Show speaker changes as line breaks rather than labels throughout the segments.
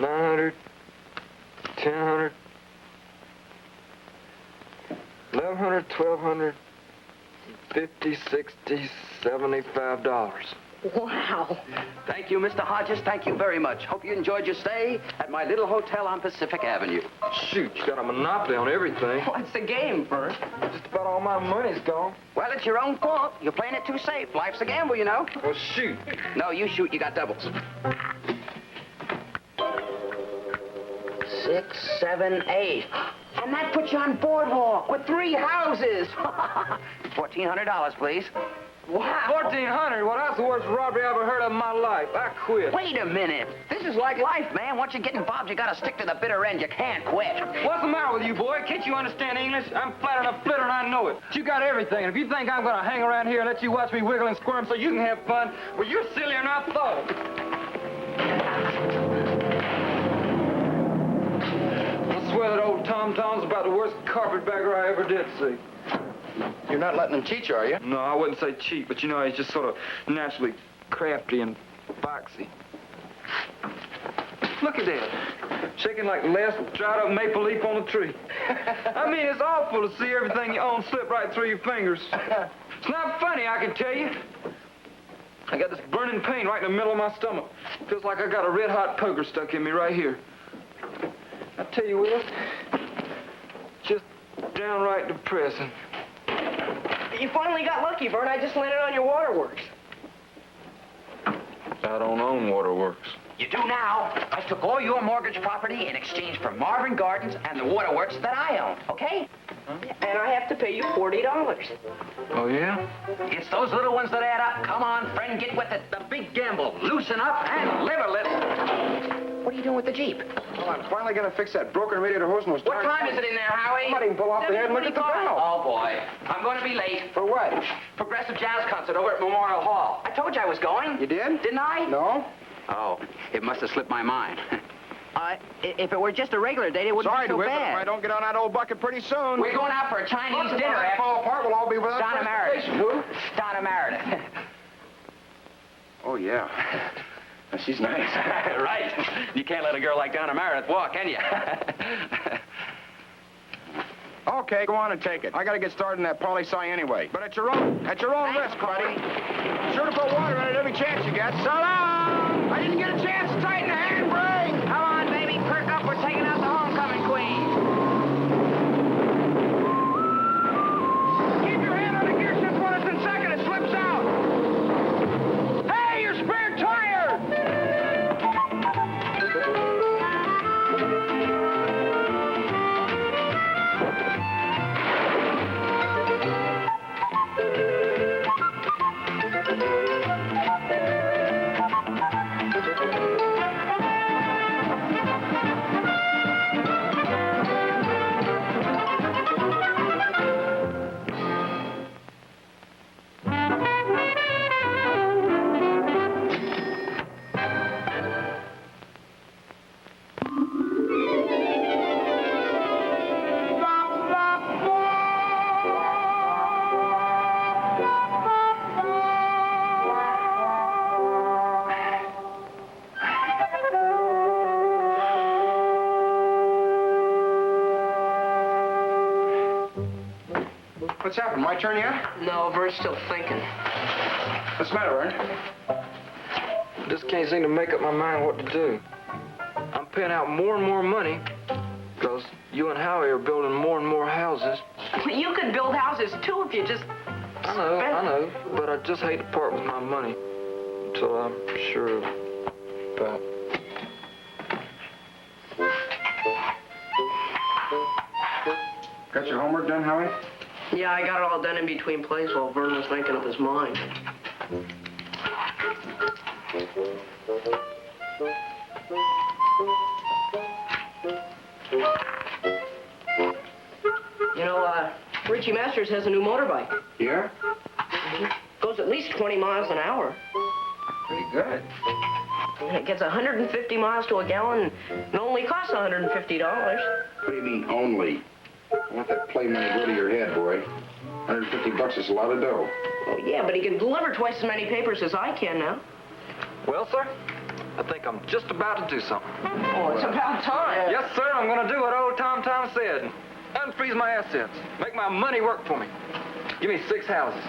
900, 1000, 1100, 1200, 50, 60, $75.
Wow.
Thank you, Mr. Hodges. Thank you very much. Hope you enjoyed your stay at my little hotel on Pacific Avenue.
Shoot, you got a monopoly on everything.
What's the game, Bert?
Just about all my money's gone.
Well, it's your own fault. You're playing it too safe. Life's a gamble, you know.
Well, shoot.
No, you shoot. You got doubles. 6, 7, 8. And that puts you on Boardwalk with 3 houses. $1,400, please.
Wow. 1,400? Well, that's the worst robbery I ever heard of in my life. I quit.
Wait a minute. This is like life, man. Once you get involved, you gotta stick to the bitter end. You can't quit.
What's the matter with you, boy? Can't you understand English? I'm flat enough flitter and I know it. But you got everything. And if you think I'm gonna hang around here and let you watch me wiggle and squirm so you can have fun, well, you're sillier than I thought. I swear that old Tom Tom's about the worst carpetbagger I ever did see.
You're not letting him cheat you, are you?
No, I wouldn't say cheap, but you know, he's just sort of naturally crafty and foxy. Look at that. Shaking like the last dried up maple leaf on a tree. I mean, it's awful to see everything you own slip right through your fingers. It's not funny, I can tell you. I got this burning pain right in the middle of my stomach. Feels like I got a red-hot poker stuck in me right here. I tell you, Will, just downright depressing.
You finally got lucky, Bert. I just landed on your waterworks.
I don't own waterworks.
You do now. I took all your mortgage property in exchange for Marvin Gardens and the waterworks that I own, okay?
And I have to pay you $40.
Oh, yeah?
It's those little ones that add up. Come on, friend, get with it. The big gamble. Loosen up and live a little. What are you doing with the Jeep?
Well, I'm finally gonna fix that broken radiator hose and was
What time is it in there, Howie?
Somebody can pull off the head and look at the valve.
Oh, boy. I'm going to be late.
For what?
Progressive jazz concert over at Memorial Hall. I told you I was going.
You did?
Didn't I?
No.
Oh, it must have slipped my mind. If it were just a regular date, it wouldn't
Sorry
be so
to it, but
bad.
if I don't get on that old bucket pretty soon.
We're going out for a Chinese
Look,
dinner
if I fall apart, we'll all be without
Donna Meredith.
transportation. Who?
Donna Meredith.
Oh, yeah. She's nice.
Right. You can't let a girl like Donna Meredith walk, can you?
Okay, go on and take it. I gotta get started in that poli-sci anyway. But at your own risk, buddy. Sure to put water in it every chance you get. So long! I didn't get a chance to tighten the handbrake!
Come on, baby, perk up. We're taking out the homecoming queen.
Keep your hand on the gear shift when it's in second. It slips out. Hey, your spare tire! What's happened? My turn yet?
No, Bert's still thinking.
What's the matter, Ern?
I just can't seem to make up my mind what to do. I'm paying out more and more money because you and Howie are building more and more houses.
You could build houses, too, if you just...
I know, but I just hate to part with my money until I'm sure about...
Got your homework done, Howie?
Yeah, I got it all done in between plays while Vern was making up his mind. You know, Richie Masters has a new motorbike.
Yeah?
Goes at least 20 miles an hour.
Pretty good.
And it gets 150 miles to a gallon and only costs $150.
What do you mean, only? Let that play money go to your head, boy. $150 is a lot of dough.
Oh, yeah, but he can deliver twice as many papers as I can now.
Well, sir, I think I'm just about to do something.
Oh, it's about time.
Yes, sir, I'm gonna do what old Tom said. Unfreeze my assets. Make my money work for me. Give me 6 houses.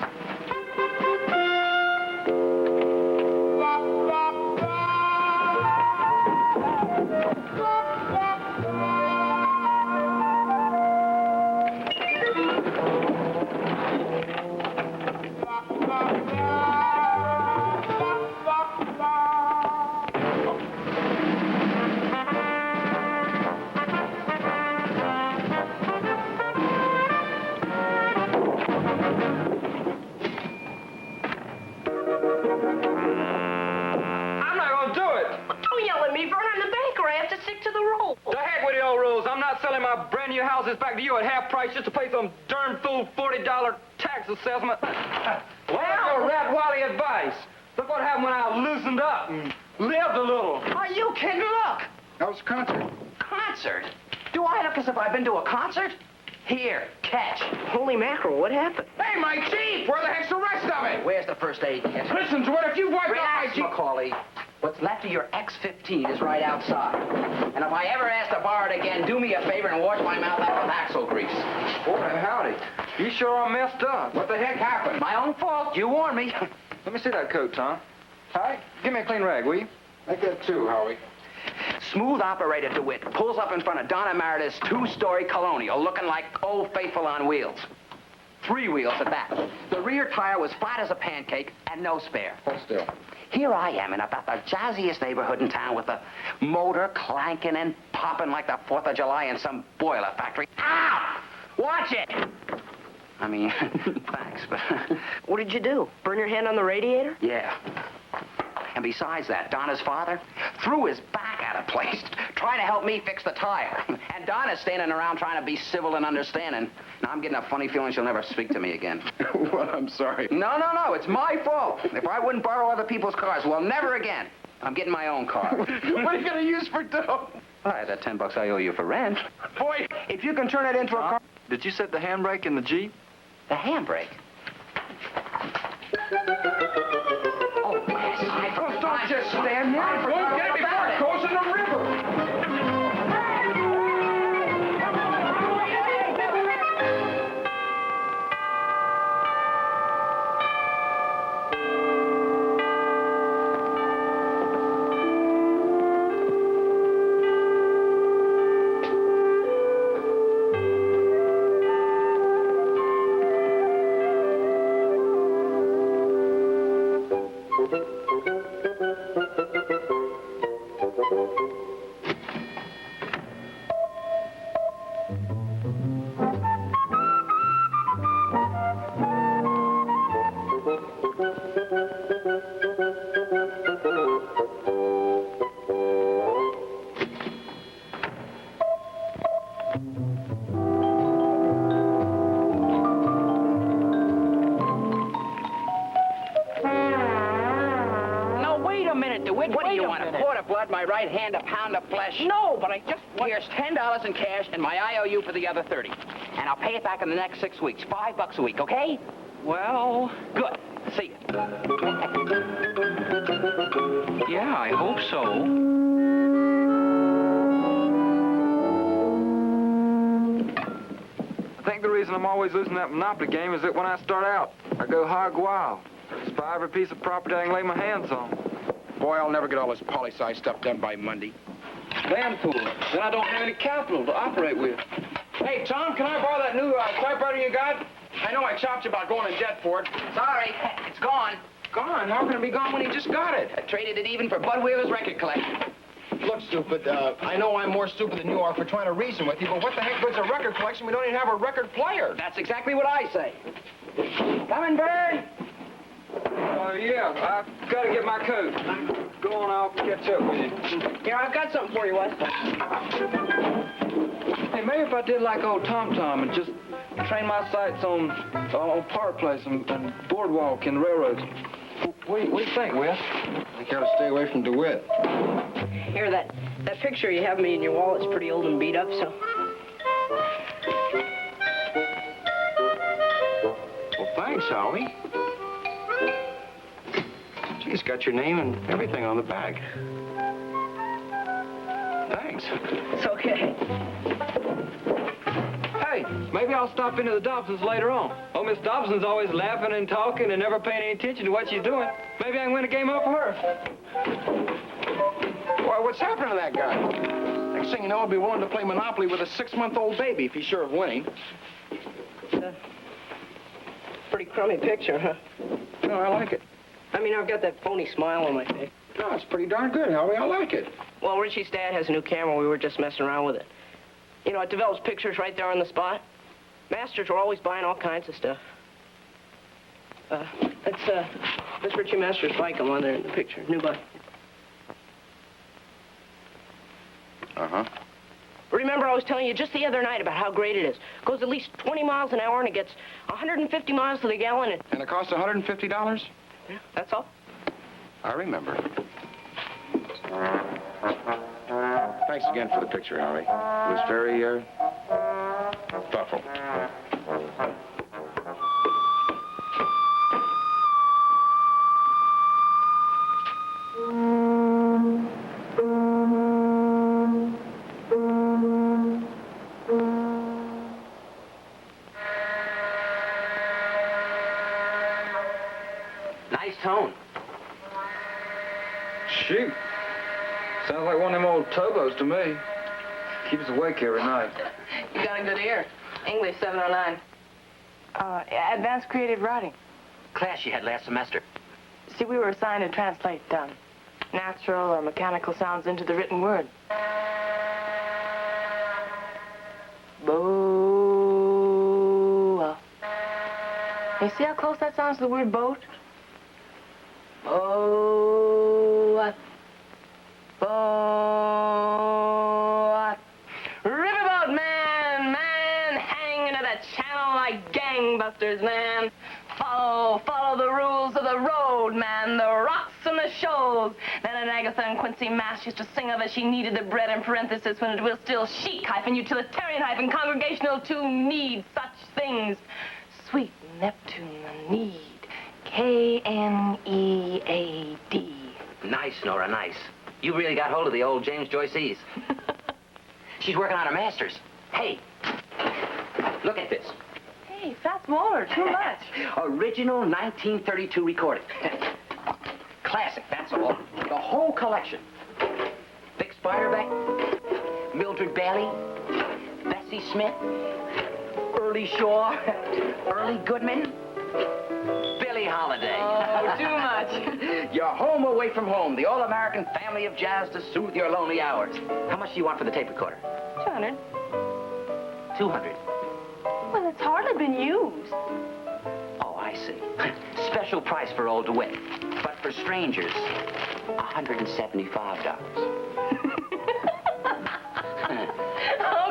Houses back to you at half price just to pay some darn fool $40 tax assessment. Well, Rat Wally advice. Look what happened when I loosened up and lived a little.
Are you kidding? Look.
That was a concert.
Concert? Do I look as if I've been to a concert? Here, catch.
Holy mackerel, what happened?
Hey, my Jeep! Where the heck's the rest of it?
Where's the first aid kit?
Listen to it. If you wiped out my
Relax,
Jeep...
Macaulay. What's left of your X-15 is right outside. And if I ever ask to borrow it again, do me a favor and wash my mouth out with axle grease.
Boy, howdy. You sure are messed up.
What the heck happened?
My own fault. You warned me.
Let me see that coat, Tom. All right, give me a clean rag, will you?
Make that 2, Howie.
Smooth operator DeWitt pulls up in front of Donna Meredith's 2-story Colonial, looking like Old Faithful on wheels. 3 wheels at that. The rear tire was flat as a pancake and no spare.
Hold still.
Here I am in about the jazziest neighborhood in town with the motor clanking and popping like the 4th of July in some boiler factory. Ow! Watch it! I mean, thanks, but...
What did you do? Burn your hand on the radiator?
Yeah. And besides that, Donna's father threw his back at a place, trying to help me fix the tire. And Donna's standing around trying to be civil and understanding. Now, I'm getting a funny feeling she'll never speak to me again.
Well, I'm sorry.
No, it's my fault. If I wouldn't borrow other people's cars, well, never again. I'm getting my own car.
What are you going to use for dough?
Why, that $10 I owe you for rent.
Boy, if you can turn it into a car...
Did you set the handbrake in the Jeep?
The handbrake? Oh, yes, I forgot.
Don't just stand there.
Don't
get it before it goes in the river.
What do you want, a quart of blood, my right hand, a pound of flesh? No, but I just... Here's $10 in cash and my IOU for the other 30. And I'll pay it back in the next 6 weeks. $5 a week, okay?
Well...
Good. See you.
Yeah, I hope so. I think the reason I'm always losing that Monopoly game is that when I start out, I go hog wild. Just buy every piece of property I can lay my hands on.
Boy, I'll never get all this poli-sci stuff done by Monday.
Damn fool. Then I don't have any capital to operate with.
Hey, Tom, can I borrow that new typewriter you got? I know I chopped you about going in debt for it.
Sorry, it's gone.
Gone? How can it be gone when he just got it?
I traded it even for Bud Wheeler's record collection.
Look, stupid, I know I'm more stupid than you are for trying to reason with you, but what the heck good's a record collection? We don't even have a record player.
That's exactly what I say. Coming, Bird?
Yeah, I've got to get my coat. Go on, I'll catch up with you.
Here, I've got something for you, Wes.
Hey, maybe if I did like old Tom and just train my sights on Power Place and Boardwalk and railroads. What do you think, Wes?
I think you ought to stay away from DeWitt.
Here, that picture you have me in your wallet's pretty old and beat up, so...
Well, thanks, Howie. Gee, it's got your name and everything on the back. Thanks.
It's okay.
Hey, maybe I'll stop into the Dobsons later on. Oh, Miss Dobson's always laughing and talking and never paying any attention to what she's doing. Maybe I can win a game up for her.
Why, what's happening to that guy? Next thing you know, he'll be willing to play Monopoly with a 6-month-old baby if he's sure of winning.
Pretty crummy picture, huh?
No, I like it.
I mean, I've got that phony smile on my face.
No, it's pretty darn good, Howie. I like it.
Well, Richie's dad has a new camera. We were just messing around with it. You know, it develops pictures right there on the spot. Masters are always buying all kinds of stuff. That's Richie Masters' bike on there in the picture. New bike.
Uh-huh.
Remember I was telling you just the other night about how great it is. Goes at least 20 miles an hour and it gets 150 miles to the gallon.
And it costs $150?
Yeah, that's all.
I remember. Thanks again for the picture, Howie. It was very, thoughtful.
Nice tone.
Shoot. Sounds like one of them old tobos to me. Keep us awake every night.
You got a good ear. English 709.
Advanced creative writing.
Class you had last semester.
See, we were assigned to translate natural or mechanical sounds into the written word. Boa. You see how close that sounds to the word boat? Boat. Boat. Riverboat, man, hang into the channel like gangbusters, man. Follow the rules of the road, man. The rocks and the shoals. Then an Agatha and Quincy Mass used to sing of it. She needed the bread in parenthesis when it will still chic hyphen utilitarian hyphen congregational to need such things. Sweet Neptune, the need. K-N-E-A-D.
Nice, Nora, nice. You really got hold of the old James Joyce E's. She's working on her master's. Hey, look at this.
Hey, fat smaller, too much.
Original 1932 recording. Classic, that's all. The whole collection. Vic Spiderbeck, Mildred Bailey, Bessie Smith, Early Shaw, Early Goodman, Billie Holiday.
Oh, too much.
You're home away from home, the all-American family of jazz to soothe your lonely hours. How much do you want for the tape recorder?
200.
200.
Well, it's hardly been used.
Oh, I see. Special price for old DeWitt. But for strangers, $175.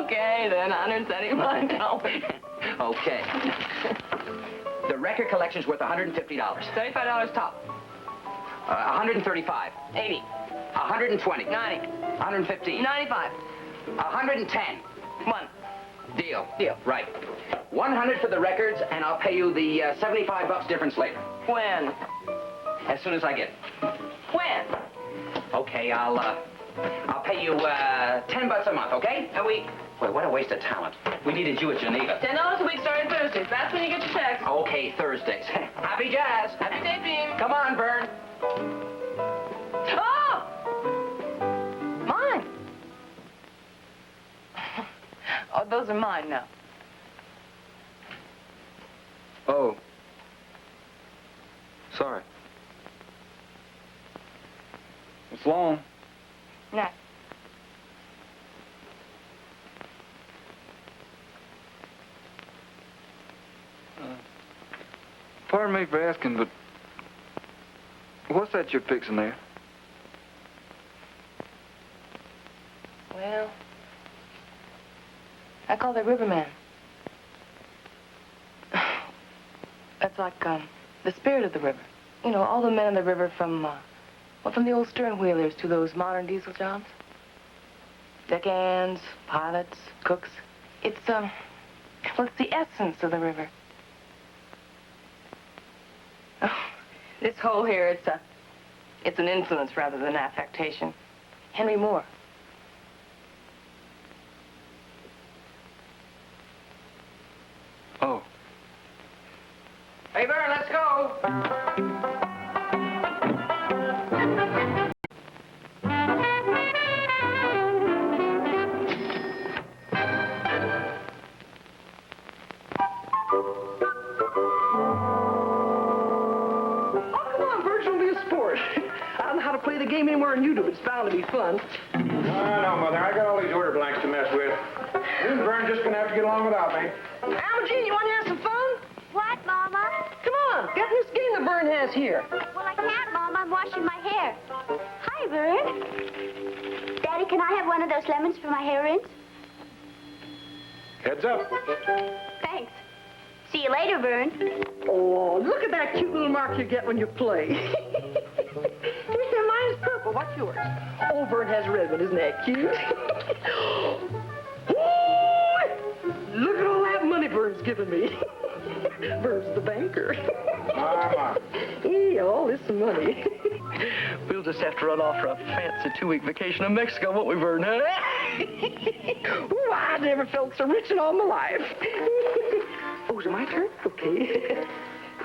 Okay, then, $175.
Okay. The record collection's worth $150.
$35 top.
135.
80.
120.
90.
115.
95.
110.
1.
Deal.
Deal.
Right. 100 for the records, and I'll pay you the $75 difference later.
When?
As soon as I get it.
When?
Okay, I'll pay you $10 a month, okay?
A week.
Boy, what a waste of talent. We needed you at Geneva.
$10 a week starting Thursdays. That's when you get your checks.
Okay, Thursdays. Happy jazz.
Happy day, Beam.
Come on, Vern.
Oh! Mine. Oh, those are mine now.
Oh. Sorry. It's long.
No.
Pardon me for asking, but what's that you're fixing there?
Well, I call that Riverman. That's like, the spirit of the river. You know, all the men in the river from the old stern wheelers to those modern diesel jobs. Deckhands, pilots, cooks. It's, well, it's the essence of the river. Oh, this hole here, it's an influence rather than affectation. Henry Moore.
Hey, Vern, let's go.
Play the game anywhere on YouTube. It's bound to be fun.
No, Mother. I got all these order blanks to mess with. You and Vern just gonna have to get along without me.
Algene, you want to have some fun?
What, Mama?
Come on, get in this game that Vern has here.
Well, I can't, Mama. I'm washing my hair. Hi, Vern. Daddy, can I have one of those lemons for my hair rinse?
Heads up.
Thanks. See you later, Vern.
Oh, look at that cute little mark you get when you play. Mine's purple. What's yours? Oh, Vern has red one. Isn't that cute? Look at all that money Vern's giving me. Vern's the banker.
Mama.
Hey, all this money. We'll just have to run off for a fancy 2-week vacation in Mexico, won't we, Vern, huh? Ooh, I never felt so rich in all my life. Oh, is it my turn? Okay.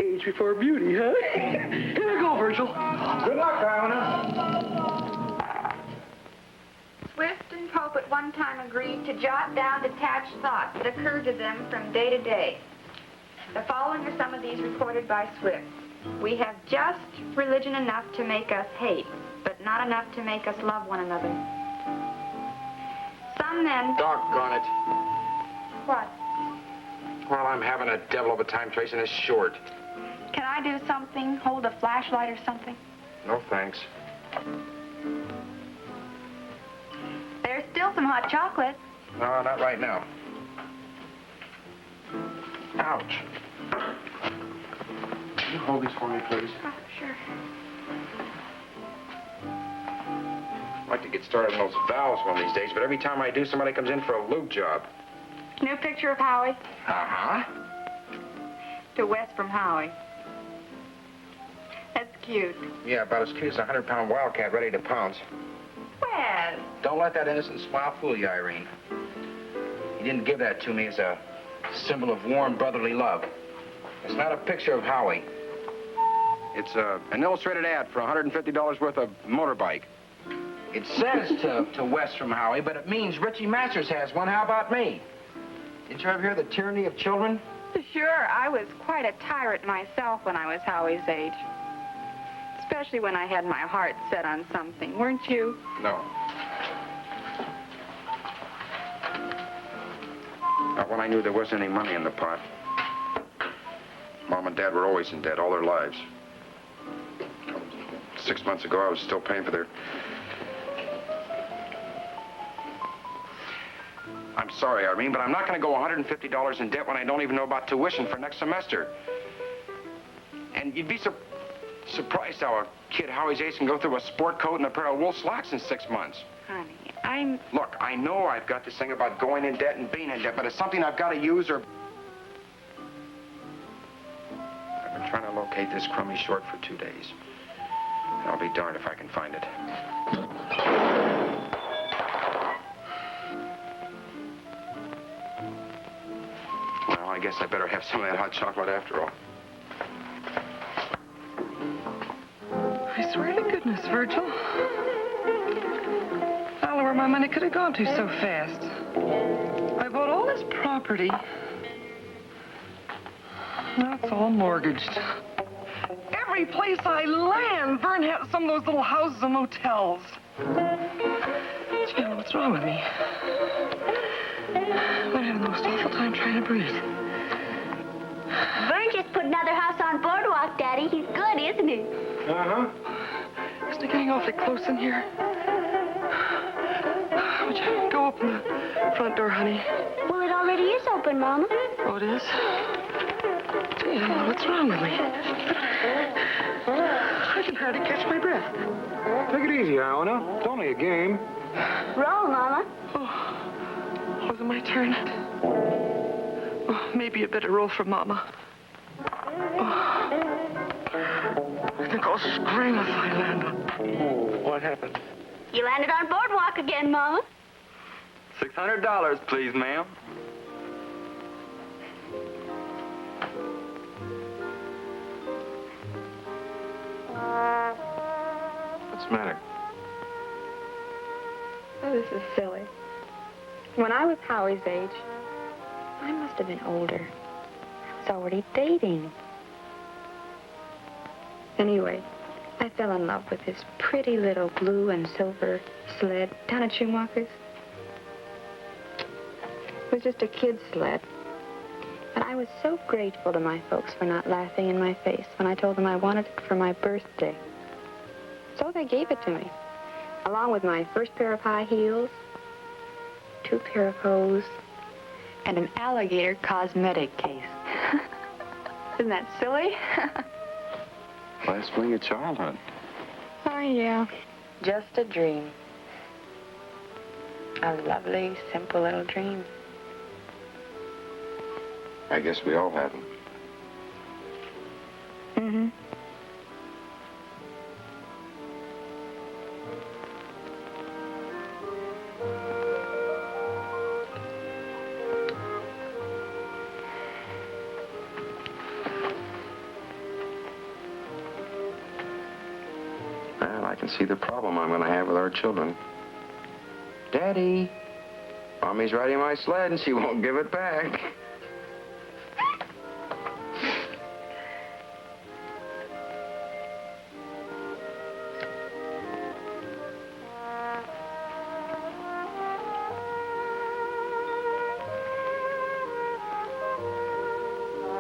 Age before beauty, huh? Here we go, Virgil.
Good luck, Iona.
Swift and Pope at one time agreed to jot down detached thoughts that occurred to them from day to day. The following are some of these recorded by Swift. We have just religion enough to make us hate, but not enough to make us love one another. Some men...
Doggone it.
What?
Well, I'm having a devil of a time tracing this short.
Can I do something? Hold a flashlight or something?
No, thanks.
There's still some hot chocolate.
No, not right now. Ouch. Can you hold these for me, please?
Oh, sure.
I'd like to get started on those valves one of these days, but every time I do, somebody comes in for a lube job.
New picture of Howie.
Uh-huh.
To West from Howie. That's cute.
Yeah, about as cute as a 100-pound wildcat ready to pounce.
West.
Don't let that innocent smile fool you, Irene. He didn't give that to me as a symbol of warm brotherly love. It's not a picture of Howie.
It's an illustrated ad for $150 worth of motorbike.
It says to West from Howie, but it means Richie Masters has one. How about me? Did you ever hear the tyranny of children?
Sure, I was quite a tyrant myself when I was Howie's age. Especially when I had my heart set on something, weren't you?
No. Not when I knew there wasn't any money in the pot. Mom and Dad were always in debt all their lives. 6 months ago, I was still paying for their... I'm sorry, Irene, but I'm not going to go $150 in debt when I don't even know about tuition for next semester. And you'd be surprised how a kid Howie's age can go through a sport coat and a pair of wool slacks in 6 months.
Honey,
Look, I know I've got this thing about going in debt and being in debt, but it's something I've got to use or... I've been trying to locate this crummy short for 2 days. And I'll be darned if I can find it. Well, I guess I better have some of that hot chocolate after all.
I swear to goodness, Virgil. I don't know where my money could have gone to so fast. I bought all this property. Now it's all mortgaged. Every place I land, Vern has some of those little houses and motels. Gee, what's wrong with me? I'm having the most awful time trying to breathe.
Vern just put another house on Boardwalk, Daddy. He's good, isn't he?
Uh-huh.
Isn't it getting awfully close in here? Would you go open the front door, honey?
Well, it already is open, Mama.
Oh, it is? Gee, I don't know what's wrong with me. I can hardly catch my breath.
Take it easy, Iona. It's only a game.
Roll, Mama.
Oh, was it my turn? Oh, maybe you better roll for Mama. Oh, I think I'll scream if I land on... What happened?
You landed on Boardwalk again, Mama.
$600, please, ma'am.
the matter?
Oh, this is silly. When I was Howie's age, I must have been older. I was already dating. Anyway, I fell in love with this pretty little blue and silver sled down at Schumacher's. It was just a kid's sled. And I was so grateful to my folks for not laughing in my face when I told them I wanted it for my birthday. So they gave it to me, along with my first pair of high heels, 2 pair of hose, and an alligator cosmetic case. Isn't that silly?
Last fling of childhood.
Oh, yeah. Just a dream. A lovely, simple little dream.
I guess we all have them.
Mm-hmm.
Well, I can see the problem I'm going to have with our children. Daddy, Mommy's riding my sled and she won't give it back.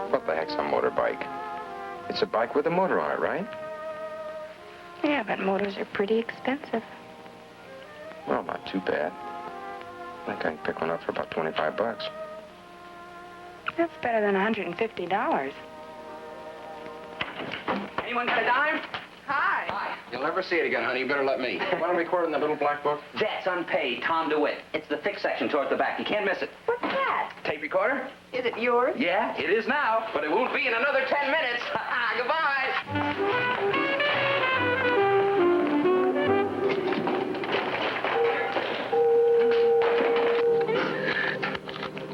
What the heck's a motorbike? It's a bike with a motor on it, right?
Yeah, but motors are pretty expensive.
Well, not too bad. I think I can pick one up for about 25 bucks.
That's better than $150.
Anyone got a dime?
Hi.
Hi. You'll never see it again, honey. You better let me.
Want to record in the little black book?
That's unpaid, Tom DeWitt. It's the fixed section towards the back. You can't miss it.
What's that?
Tape recorder?
Is it yours?
Yeah, it is now, but it won't be in another 10 minutes. Goodbye.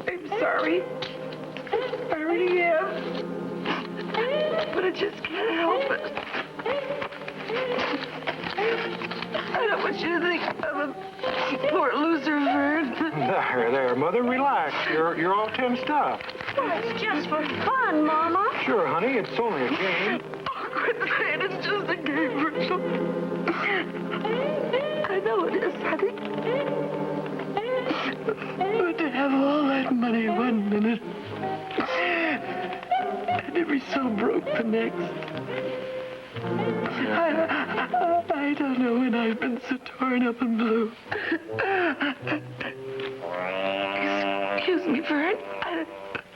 I'm sorry. I really am. But I just can't help it. I don't want you to think I'm a poor loser, Vern.
There, Mother, relax. You're all tensed up.
Well, it's just for fun, Mama.
Sure, honey, it's only a game.
Oh, quit saying it's just a game, Virgil. I know it is, honey. But to have all that money one minute and to be so broke the next. I don't know when I've been so torn up and blue. Excuse me, Vern. I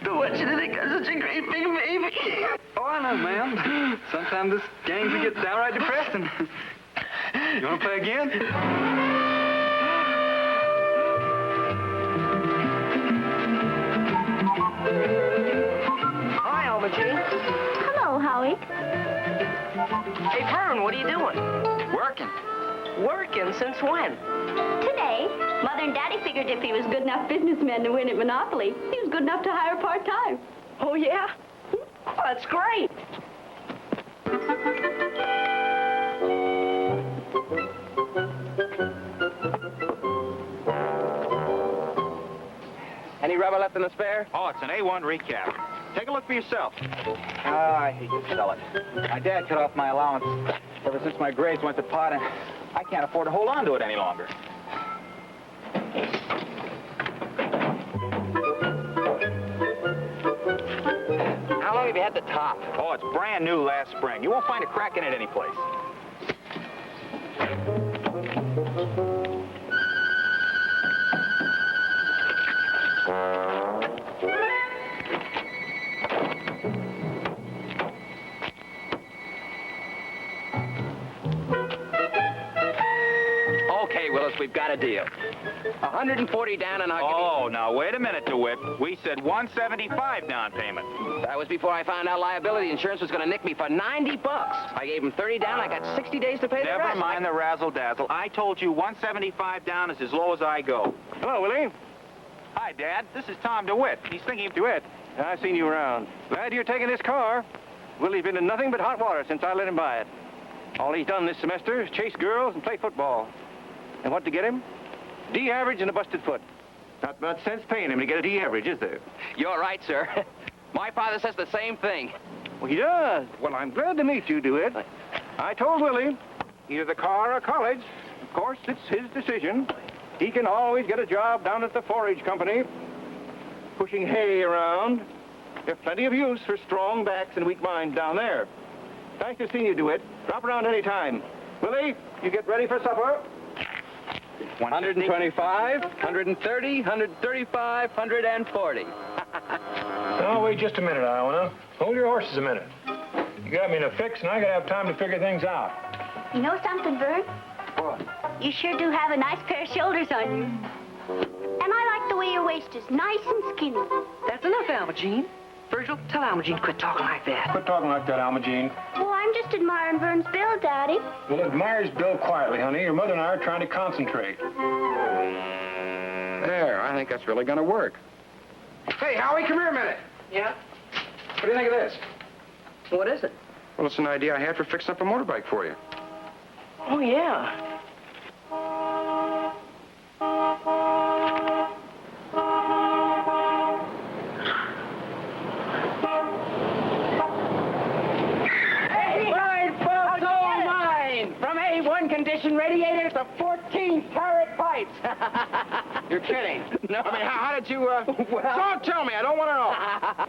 don't want you to think I'm such a great big baby.
Oh, I know, ma'am. Sometimes this game can get downright depressing. You want to play again?
Hi, Alma Jean.
Hello, Howie.
Hey, Vern, what are you doing?
Working.
Working? Since when?
Today, Mother and Daddy figured if he was good enough businessman to win at Monopoly, he was good enough to hire part-time.
Oh, yeah? Oh, that's great.
Any rubber left in the spare?
Oh, it's an A1 recap. Take a look for yourself. I hate to sell it. My dad cut off my allowance ever since my grades went to pot, and I can't afford to hold on to it any longer.
How long have you had the top?
Oh, it's brand new last spring. You won't find a crack in it anyplace.
Okay, Willis, we've got a deal. 140 down and I'll
Oh, now, wait a minute, DeWitt. We said 175 down payment.
That was before I found out liability insurance was going to nick me for 90 bucks. I gave him 30 down. I got 60 days to pay the rest.
Never mind the razzle-dazzle. I told you 175 down is as low as I go.
Hello, Willie.
Hi, Dad. This is Tom DeWitt. He's thinking of DeWitt.
I've seen you around. Glad you're taking this car. Willie's been in nothing but hot water since I let him buy it.
All he's done this semester is chase girls and play football. And what to get him? D average and a busted foot. Not much sense paying him to get a D average, is there?
You're right, sir. My father says the same thing.
Well, he does. Well, I'm glad to meet you, DeWitt. I told Willie, either the car or college. Of course, it's his decision. He can always get a job down at the 4-H company, pushing hay around. There's plenty of use for strong backs and weak minds down there. Nice to see you, DeWitt. Drop around any time. Willie, you get ready for supper.
125, 130, 135, 140.
Oh, wait just a minute, Iona. Hold your horses a minute. You got me in a fix, and I gotta have time to figure things out.
You know something, Vern?
What?
You sure do have a nice pair of shoulders on you. And I like the way your waist is nice and skinny.
That's enough, Alma Jean. Virgil, tell Alma Jean quit talking like that.
Quit talking like that, Alma Jean.
Well, I'm just admiring Vern's build, Daddy.
Well, admire his build quietly, honey. Your mother and I are trying to concentrate.
There, I think that's really gonna work. Hey, Howie, come here a minute.
Yeah?
What do you think of this?
What is it?
Well, it's an idea I had for fixing up a motorbike for you.
Oh, yeah.
Condition radiator to 14 carat pipes.
You're kidding.
No.
I mean, how did you, Don't tell me. I don't want to know.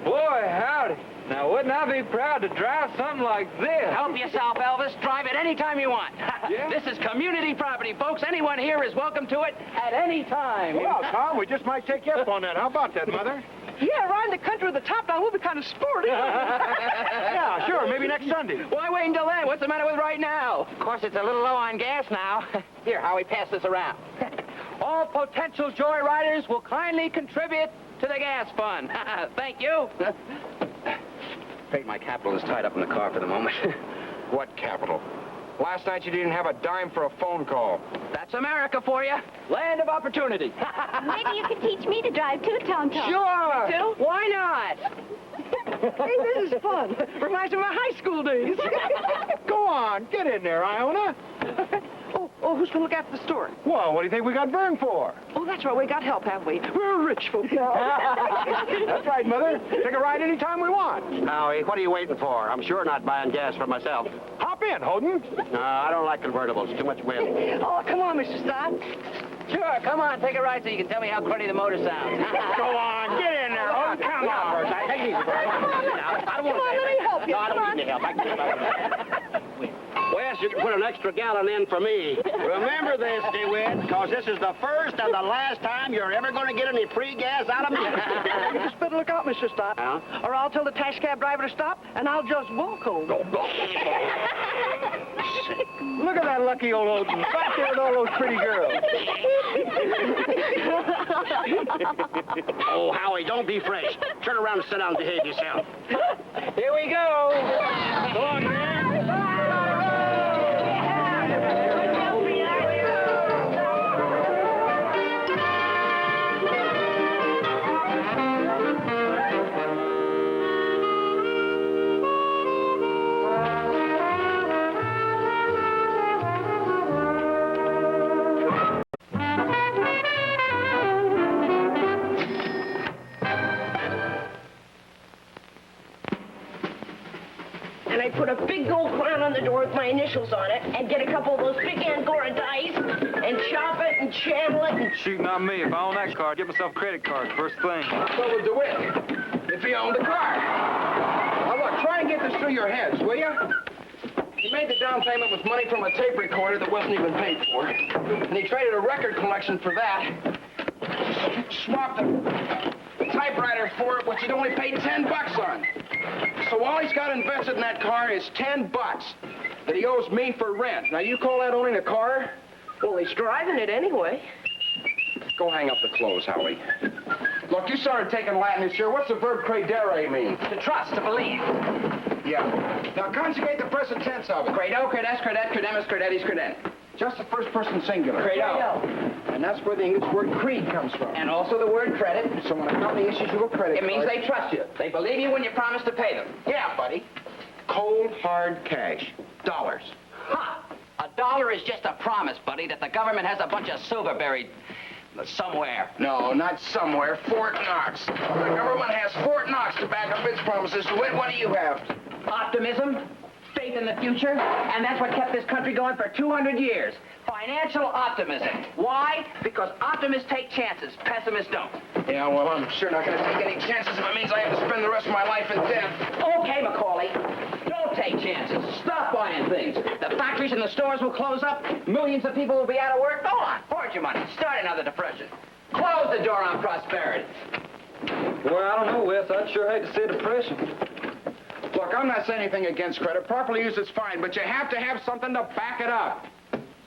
Boy, howdy. Now, wouldn't I be proud to drive something like this?
Help yourself, Elvis. Drive it any time you want.
Yeah?
This is community property, folks. Anyone here is welcome to it at any time.
Well, Tom, we just might take you up on that. How about that, Mother?
Yeah, riding the country with the top down will be kind of sporty.
Yeah, sure. Maybe next Sunday.
Why wait until then? What's the matter with right now? Of course, it's a little low on gas now. Here, Howie, pass this around. All potential joyriders will kindly contribute to the gas fund. Thank you. Afraid my capital is tied up in the car for the moment.
What capital? Last night you didn't have a dime for a phone call.
That's America for you. Land of opportunity.
Maybe you could teach me to drive too, Tom-Tom.
Sure.
too?
Why not?
Hey, this is fun. Reminds me of my high school days.
Go on. Get in there, Iona.
Oh, who's going to look after the store?
Well, what do you think we got Vern for?
Oh, that's right. We got help, haven't we? We're rich folk now.
That's right, Mother. Take a ride anytime we want.
Howie, what are you waiting for? I'm sure not buying gas for myself.
Hop in, Holden.
No, I don't like convertibles. Too much wind.
Oh, come on, Mr. Stott.
Sure, come on, take a ride so you can tell me how cruddy the motor sounds.
Go on, get in there, Holden. Come on.
Take it easy, Bert.
Come on, let me help you.
No, I
Come
don't
on.
need your help. I can do it. Wes, you can put an extra gallon in for me. Remember this, DeWitt, because this is the first and the last time you're ever going to get any free gas out of me.
You just better look out, Mr. Stott.
Huh?
Or I'll tell the taxi cab driver to stop, and I'll just walk home.
Look at that lucky old Holden. Back there with all those pretty girls.
Oh, Howie, don't be fresh. Turn around and sit down and behave yourself.
Here we go.
Go on, man.
And I put a big gold crown on the door with my initials on it, and get a couple of those big Angora dice, and chop it and channel it, and...
Shoot, not me. If I own that car, I'd get myself a credit card first thing.
So would DeWitt, if he owned the car. Now, look, try and get this through your heads, will you? He made the down payment with money from a tape recorder that wasn't even paid for. And he traded a record collection for that. Swapped a typewriter for it, which he'd only paid $10 on. So all he's got invested in that car is $10 that he owes me for rent. Now, you call that owning a car?
Well, he's driving it anyway.
Go hang up the clothes, Howie. Look, you started taking Latin this year. What's the verb credere mean?
To trust, to believe.
Yeah. Now, conjugate the present tense of it.
Credo, credes, credet, credemus, credetis, creden.
Just the first person singular.
Credo.
And that's where the English word creed comes from.
And also the word credit.
So when a company issues you a credit
It means
card...
they trust you. They believe you when you promise to pay them.
Yeah, buddy. Cold, hard cash. Dollars.
Ha! $1 is just a promise, buddy, that the government has a bunch of silver buried somewhere.
No, not somewhere. Fort Knox. The government has Fort Knox to back up its promises. What do you have?
Optimism, faith in the future, and that's what kept this country going for 200 years. Financial optimism. Why? Because optimists take chances, pessimists don't.
Yeah, well, I'm sure not going to take any chances if it means I have to spend the rest of my life in debt.
Okay, Macaulay. Don't take chances. Stop buying things. The factories and the stores will close up. Millions of people will be out of work. Go on, hoard your money. Start another depression. Close the door on prosperity.
Well, I don't know, Wes. I'd sure hate to see a depression.
Look, I'm not saying anything against credit. Properly used is fine, but you have to have something to back it up.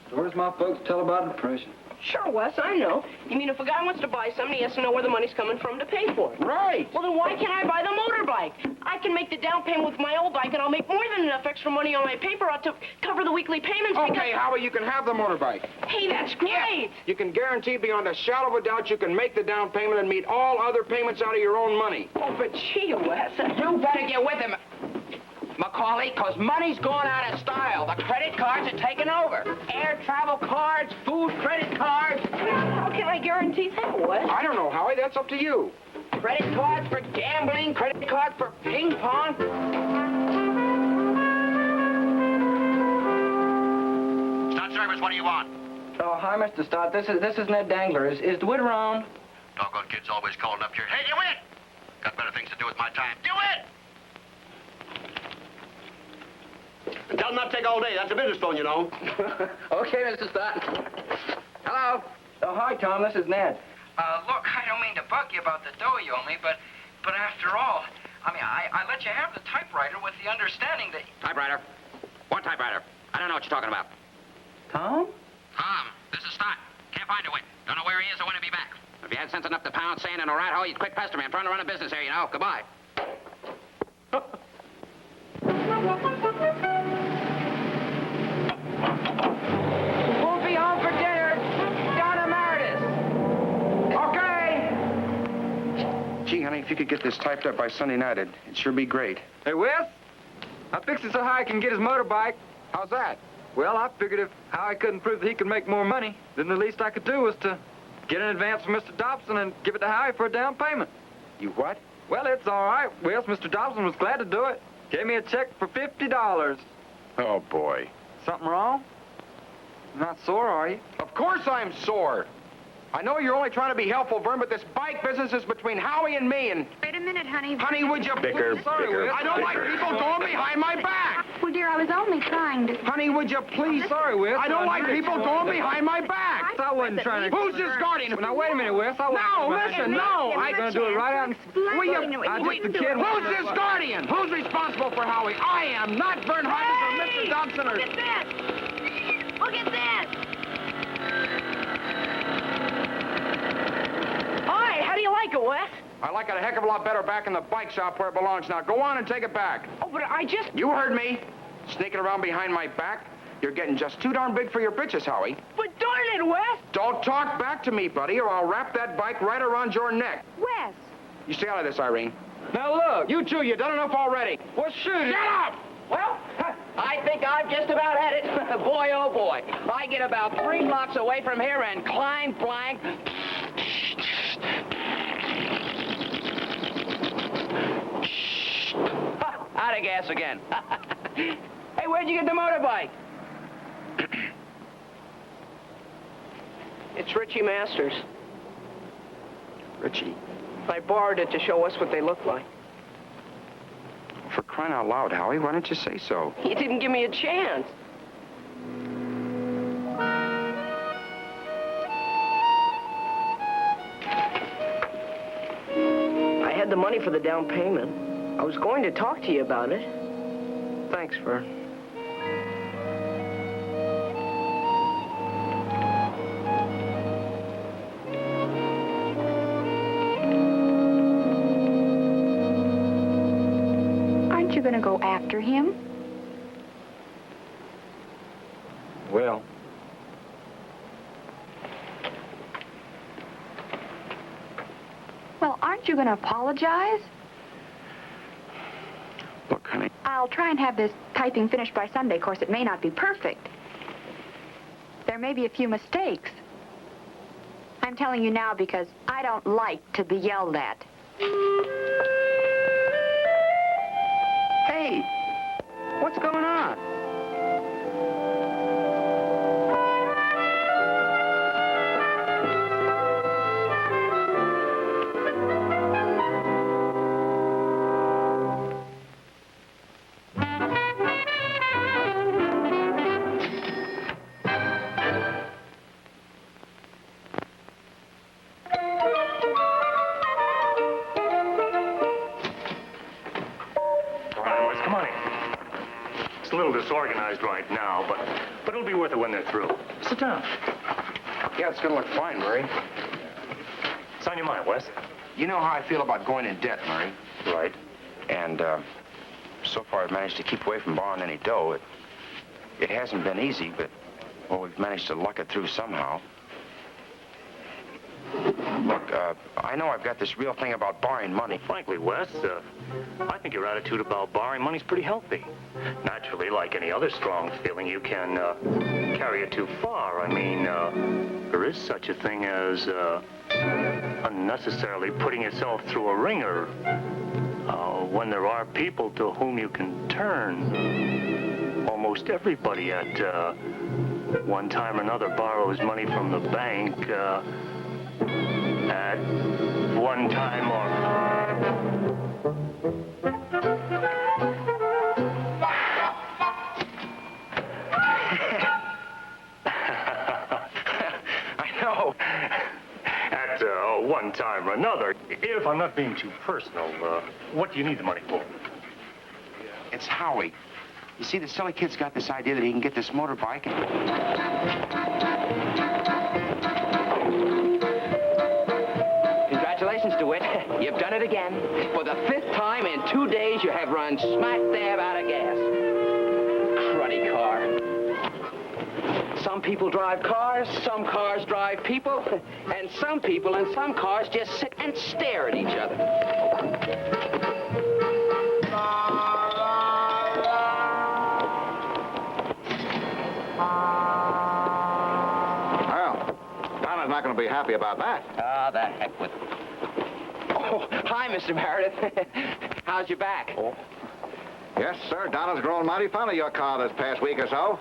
Stories my folks tell about a depression.
Sure, Wes, I know. You mean if a guy wants to buy something, he has to know where the money's coming from to pay for it.
Right.
Well, then why can't I buy the motorbike? I can make the down payment with my old bike, and I'll make more than enough extra money on my paper route to cover the weekly payments.
Okay, Howie, you can have the motorbike.
Hey, that's great.
You can guarantee beyond a shadow of a doubt you can make the down payment and meet all other payments out of your own money.
Oh, but gee, Wes.
You better get with him, Macaulay, because money's gone out of style. The credit cards are taking over. Air travel cards, food credit cards.
How can I guarantee that, Wes?
I don't know, Howie. That's up to you.
Credit cards for gambling, credit cards for ping pong.
Stud service, what do you want?
Oh, hi, Mr. Stott. This is Ned Dangler. Is DeWitt around?
Doggone kid's always calling up here. Hey, DeWitt! Got better things to do with my time. DeWitt! Tell him not to take all day. That's a business phone, you know.
Okay, Mr. Stott. Hello.
Oh, hi, Tom. This is Ned.
Look, I don't mean to bug you about the dough you owe me, but after all, I let you have the typewriter with the understanding that...
Typewriter? What typewriter? I don't know what you're talking about.
Tom?
Tom, this is Stott. Can't find DeWitt. Don't know where he is or when he'll be back. If you had sense enough to pound sand in a rat hole, you'd quit pestering me. I'm trying to run a business here, you know. Goodbye.
Won't be home for dinner. Donna Meredith.
Okay. Gee, honey, if you could get this typed up by Sunday night, it'd sure be great.
Hey, Wes, I fixed it so Howie can get his motorbike.
How's that?
Well, I figured if Howie couldn't prove that he could make more money, then the least I could do was to get an advance from Mr. Dobson and give it to Howie for a down payment.
You what?
Well, it's all right, Wes. Mr. Dobson was glad to do it. Gave me a check for $50.
Oh, boy.
Something wrong? You're not sore, are you?
Of course I'm sore. I know you're only trying to be helpful, Vern, but this bike business is between Howie and me, and...
Wait a minute, honey.
Honey, would you...
Bicker. Sorry, Wes.
I don't like people going behind my back.
Well, dear, I was only trying to...
Honey, would you please...
Sorry, Wes.
I don't like people going behind my back.
I wasn't trying to...
Who's this guardian?
Now, wait a minute, Wes. I wasn't...
No, listen, no.
I'm going to do it right out in...
Will you...
I just the kid...
Who's this guardian? Who's responsible for Howie? I am, not Vern Hodges or Mr. Dobson or...
Look at this. Look at this. All right, how do you like it, Wes?
I like it a heck of a lot better back in the bike shop where it belongs now. Go on and take it back.
Oh, but I just...
You heard me. Sneaking around behind my back. You're getting just too darn big for your britches, Howie.
But darn it, Wes.
Don't talk back to me, buddy, or I'll wrap that bike right around your neck.
Wes.
You stay out of this, Irene.
Now, look.
You two, you've done enough already.
Well, shoot it.
Shut up!
Well, I think I'm just about at it. Boy, oh boy. I get about 3 blocks away from here and climb blank. Out of gas again. Hey, where'd you get the motorbike?
It's Richie Masters.
Richie,
I borrowed it to show us what they look like.
for crying out loud, Howie, why don't you say so?
He didn't give me a chance. I had the money for the down payment. I was going to talk to you about it. Thanks, Vern.
Aren't you going to go after him?
Well,
Well, aren't you going to apologize?
Look, honey.
I'll try and have this type typing finished by Sunday. Of course, it may not be perfect. There may be a few mistakes. I'm telling you now because I don't like to be yelled at.
Hey, what's going on?
A little disorganized right now, but it'll be worth it when they're through. Sit down.
Yeah, it's gonna look fine, Murray.
What's on your mind, Wes?
You know how I feel about going in debt, Murray.
Right.
And, so far I've managed to keep away from borrowing any dough. It hasn't been easy, but, well, we've managed to luck it through somehow. Look, I know I've got this real thing about borrowing money.
Frankly, Wes, I think your attitude about borrowing money's pretty healthy. Naturally, like any other strong feeling, you can carry it too far. I mean, there is such a thing as unnecessarily putting yourself through a ringer when there are people to whom you can turn. Almost everybody at one time or another borrows money from the bank at one time or...
I know.
At one time or another. If I'm not being too personal, what do you need the money for?
It's Howie. You see, the silly kid's got this idea that he can get this motorbike
Congratulations, DeWitt. You've done it again. For the 5th time in 2 days, you have run smack dab out of gas. Cruddy car. Some people drive cars, some cars drive people, and some people in some cars just sit and stare at each other.
Well, Donna's not going to be happy about that.
Ah, the heck with it. Oh, hi, Mr. Meredith. How's your back?
Oh. Yes, sir. Donna's grown mighty fond of your car this past week or so.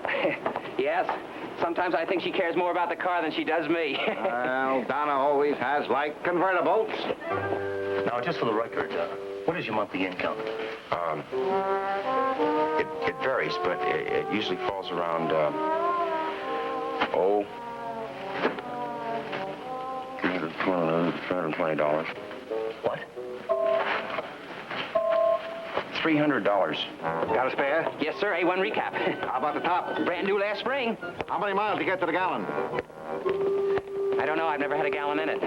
Yes. Sometimes I think she cares more about the car than she does me.
Well, Donna always has liked convertibles.
Now, just for the record, what is your monthly income?
It varies, but it usually falls around, $320.
What?
$300.
Got a spare?
Yes, sir. A1 recap.
How about the top?
Brand new last spring.
How many miles to get to the gallon?
I don't know. I've never had a gallon in it.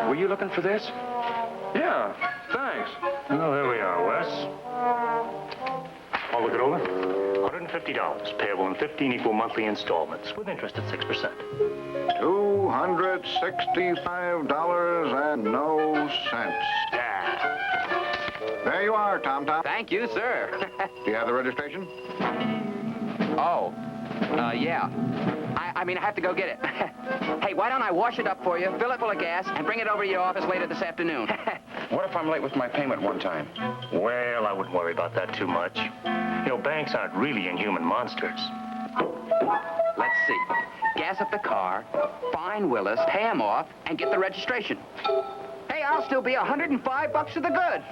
Were you looking for this?
Yeah, thanks.
Oh, there we are, Wes. I'll look it over. $150, payable in 15 equal monthly installments, with interest at 6%.
$265 and no cents.
Yeah.
There you are, Tom.
Thank you, sir.
Do you have the registration?
Oh, yeah. I mean, I have to go get it. Hey, why don't I wash it up for you, fill it full of gas, and bring it over to your office later this afternoon?
What if I'm late with my payment one time?
Well, I wouldn't worry about that too much. You know, banks aren't really inhuman monsters.
Let's see. Gas up the car, find Willis, pay him off, and get the registration. Hey, I'll still be $105 to the good.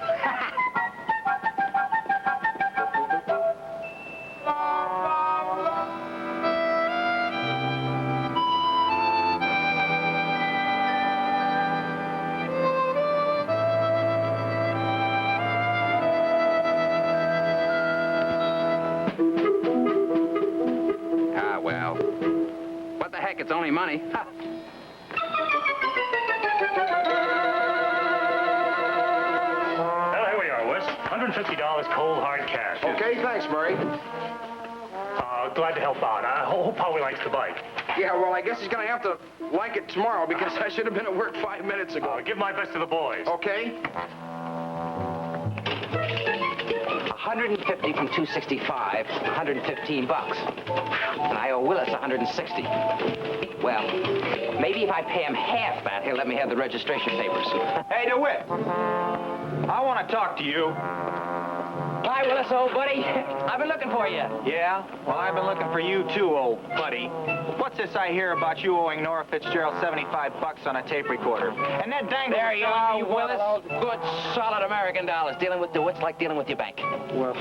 Well, what the heck, it's only money. Ha.
Well, here we are, Wes. $150 cold hard cash.
Okay, thanks, Murray.
glad to help out. I hope Howie likes the bike.
Yeah, well, I guess he's gonna have to like it tomorrow because I should have been at work 5 minutes ago.
Give my best to the boys.
Okay?
150 from 265, 115 bucks. And I owe Willis 160. Well, maybe if I pay him half that, he'll let me have the registration papers.
Hey, DeWitt. I want to talk to you.
Hi, Willis, old buddy. I've been looking for you.
Yeah? Well, I've been looking for you too, old buddy. What's this I hear about you owing Nora Fitzgerald 75 bucks on a tape recorder? And that dangler...
There you are, Willis. Good, solid American dollars. Dealing with DeWitt's like dealing with your bank.
Well,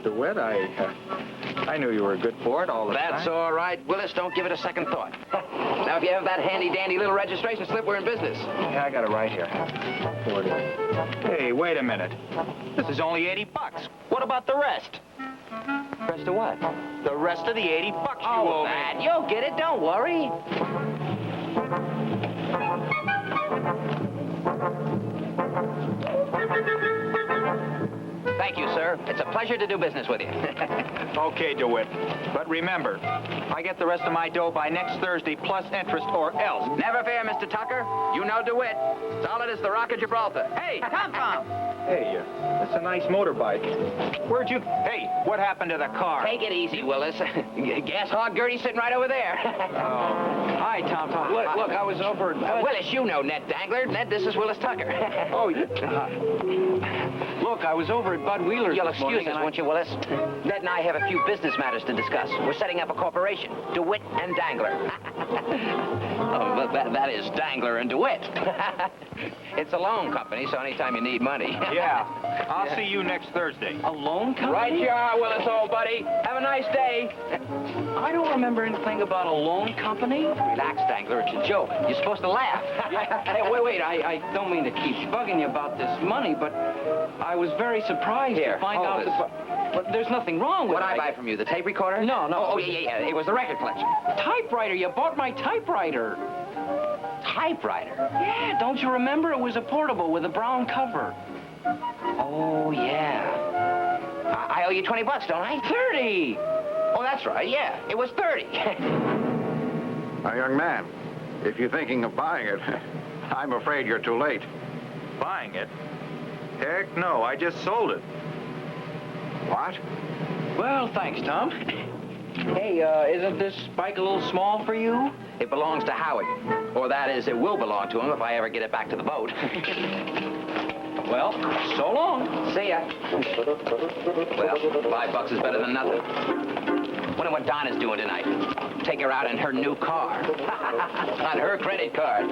DeWitt, I knew you were good for it all the time.
That's all right. Willis, don't give it a second thought. Now, if you have that handy-dandy little registration slip, we're in business.
Yeah, I got it right here. 40. Hey, wait a minute. This is only 80 bucks. What about the rest?
Rest of what?
The rest of the 80 bucks you owe me.
That. You'll get it. Don't worry. Thank you, sir. It's a pleasure to do business with you.
Okay, DeWitt. But remember, I get the rest of my dough by next Thursday plus interest or else.
Never fear, Mr. Tucker. You know DeWitt. Solid as the Rock of Gibraltar. Hey, Tom.
Hey, that's a nice motorbike. Where'd you... Hey, what happened to the car?
Take it easy, Willis. Gas hog Gertie's sitting right over there.
Oh. Hi, Tom.
Look, I was over at...
Willis, you know Ned Dangler. Ned, this is Willis Tucker.
Oh, look, I was over at Bud Wheeler's
You'll
this morning,
excuse us,
and
won't you, Willis? Ned and I have a few business matters to discuss. We're setting up a corporation, DeWitt and Dangler. Oh, but that is Dangler and DeWitt. It's a loan company, so anytime you need money.
Yeah. I'll see you next Thursday.
A loan company?
Right you are, Willis, old buddy. Have a nice day.
I don't remember anything about a loan company.
Relax, Dangler. It's a joke. You're supposed to laugh.
Hey, wait. I don't mean to keep bugging you about this money, but I was very surprised to find out that... But there's nothing wrong with it.
What'd I buy from you? The tape recorder?
No.
Oh, yeah. It was the record collection.
Typewriter. You bought my typewriter.
Typewriter?
Yeah, don't you remember? It was a portable with a brown cover.
Oh, yeah. I owe you 20 bucks, don't I?
30!
Oh, that's right, yeah. It was 30.
Now, young man, if you're thinking of buying it, I'm afraid you're too late.
Buying it? Heck no, I just sold it.
What?
Well, thanks, Tom. Hey, isn't this bike a little small for you?
It belongs to Howard. Or that is, it will belong to him if I ever get it back to the boat.
Well, so long.
See ya. Well, $5 is better than nothing. Wonder what Donna's doing tonight. Take her out in her new car. On her credit card.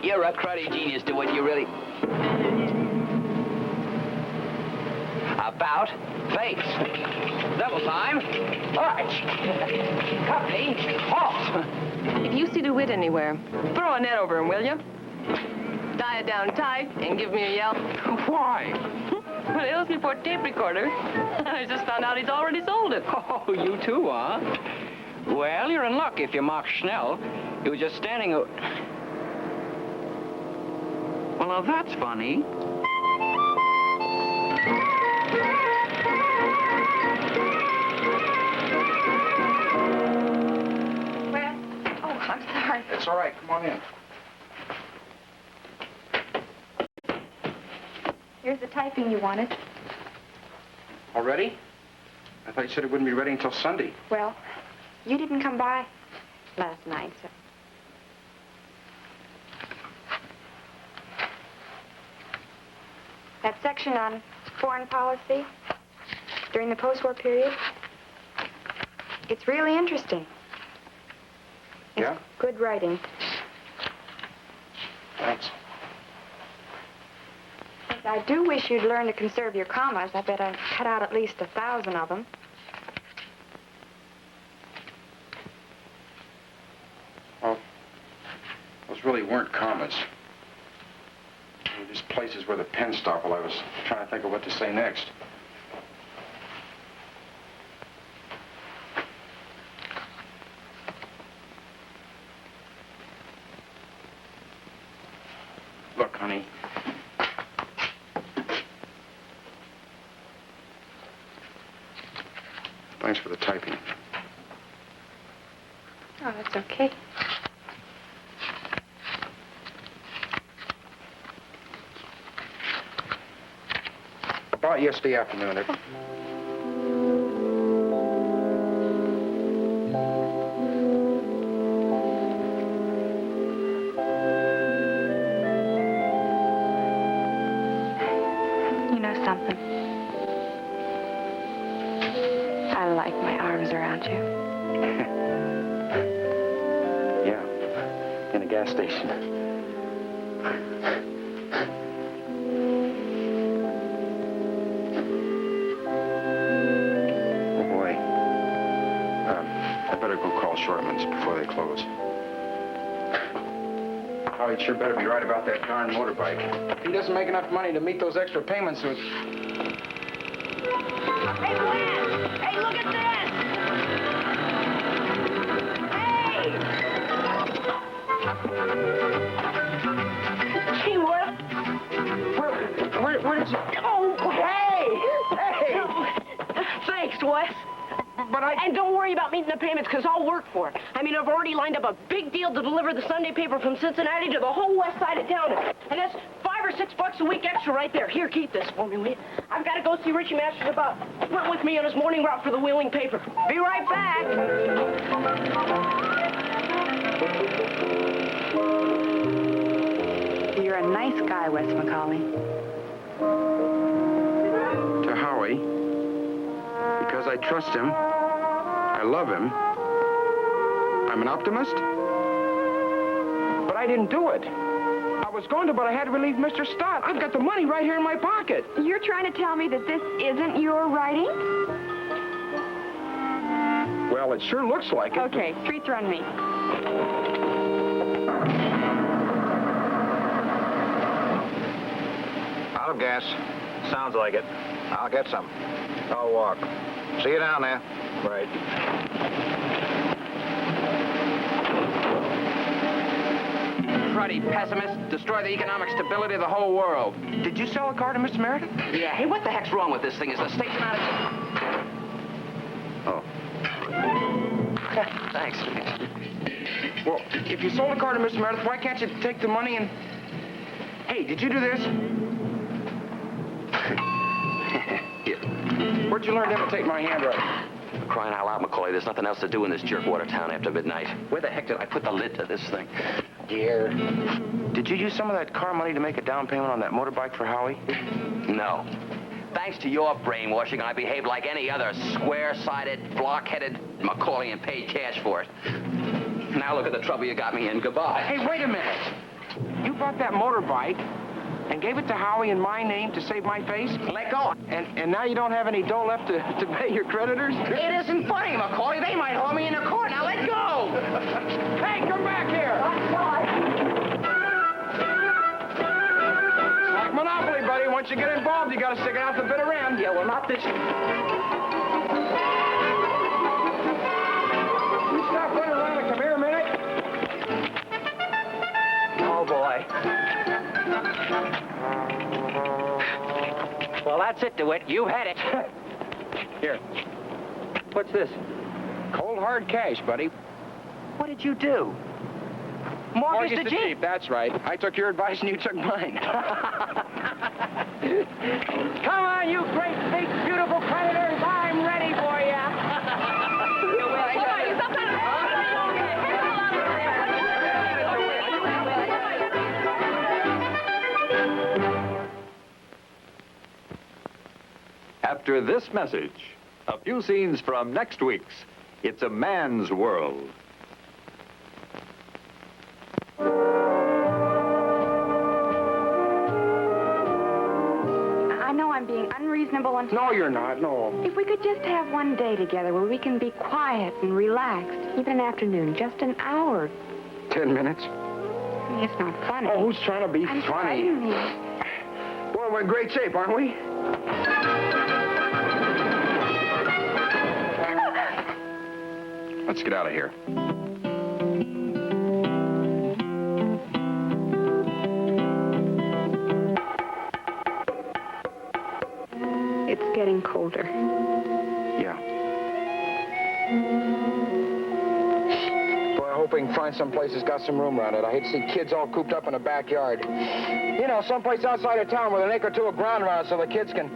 You're a cruddy genius, DeWitt. You really... About face. Double time. Arch. Company. Halt.
If you see DeWitt anywhere, throw a net over him, will you? Tie it down tight and give me a yell.
Why?
Well, it was me for a tape recorder. I just found out he's already sold it.
Oh, you too, huh? Well, you're in luck if you're Mark Schnell. He was just standing... Well, now that's funny.
Well, oh, I'm sorry.
It's all right. Come on in.
Here's the typing you wanted.
Already? I thought you said it wouldn't be ready until Sunday.
Well, you didn't come by last night, so... That section on foreign policy during the post-war period, it's really interesting. It's
Yeah?
good writing.
Thanks.
I do wish you'd learn to conserve your commas. I bet I'd cut out at least 1,000 of them.
Well, those really weren't commas. They were just places where the pen stopped while I was trying to think of what to say next. Look, honey. Thanks for the typing.
Oh, that's okay.
About yesterday afternoon.
You know something? I like my arms around you.
Yeah, in a gas station. Shortman's before they close. Oh, he'd sure better be right about that darn motorbike. If he doesn't make enough money to meet those extra payments, so it's...
Hey, Glenn! Hey, look at this! Hey! Gee, where did you... Oh, hey! Thanks, Wes.
But
And don't worry about meeting the payments, because I'll work for it. I mean, I've already lined up a big deal to deliver the Sunday paper from Cincinnati to the whole west side of town. And that's $5 or $6 a week extra right there. Here, keep this for me, will you? I've got to go see Richie Masters about went with me on his morning route for the Wheeling paper. Be right back.
You're a nice guy, Wes Macaulay.
To Howie, because I trust him, I love him, I'm an optimist? But I didn't do it. I was going to, but I had to relieve Mr. Stott. I've got the money right here in my pocket.
You're trying to tell me that this isn't your writing?
Well, it sure looks like it.
Okay, treats are on me.
Out of gas. Sounds like it. I'll get some. I'll walk. See you down there. Right.
Cruddy pessimist, destroy the economic stability of the whole world.
Did you sell a car to Mr. Meredith?
Yeah, hey, what the heck's wrong with this thing? Is the station out of...
Oh.
Thanks.
Well, if you sold a car to Mr. Meredith, why can't you take the money and... Hey, did you do this?
Here.
Where'd you learn to imitate my handwriting?
Crying out loud, Macaulay, there's nothing else to do in this jerkwater town after midnight. Where the heck did I put the lid to this thing?
Dear. Did you use some of that car money to make a down payment on that motorbike for Howie?
No. Thanks to your brainwashing, I behaved like any other square-sided, block-headed Macaulay and paid cash for it. Now look at the trouble you got me in. Goodbye.
Hey, wait a minute. You bought that motorbike and gave it to Howie in my name to save my face?
Let go.
And now you don't have any dough left to pay your creditors?
It isn't funny, Macaulay. They might haul me in a court. Now let go.
Hey, come back here. It's like Monopoly, buddy. Once you get involved, you got to stick it out the bitter end.
Yeah, well, not this...
You stop running around and come here a minute.
Oh, boy. Well, that's it, DeWitt. You had it.
Here.
What's this?
Cold, hard cash, buddy.
What did you do? Mortgage the Jeep.
That's right. I took your advice and you took mine.
Come on, you great, big, beautiful creditors. I'm ready for you.
After this message, a few scenes from next week's It's a Man's World.
I know I'm being unreasonable and...
No, you're not. No.
If we could just have one day together where we can be quiet and relaxed, even an afternoon, just an hour.
10 minutes.
I mean, it's not funny.
Oh, who's trying to be
I'm
funny?
frightened.
Boy, we're in great shape, aren't we? Let's get out of here.
It's getting colder.
Yeah. if we can find some place that's got some room around it. I hate to see kids all cooped up in a backyard. You know, someplace outside of town with an acre or two of ground around it so the kids can...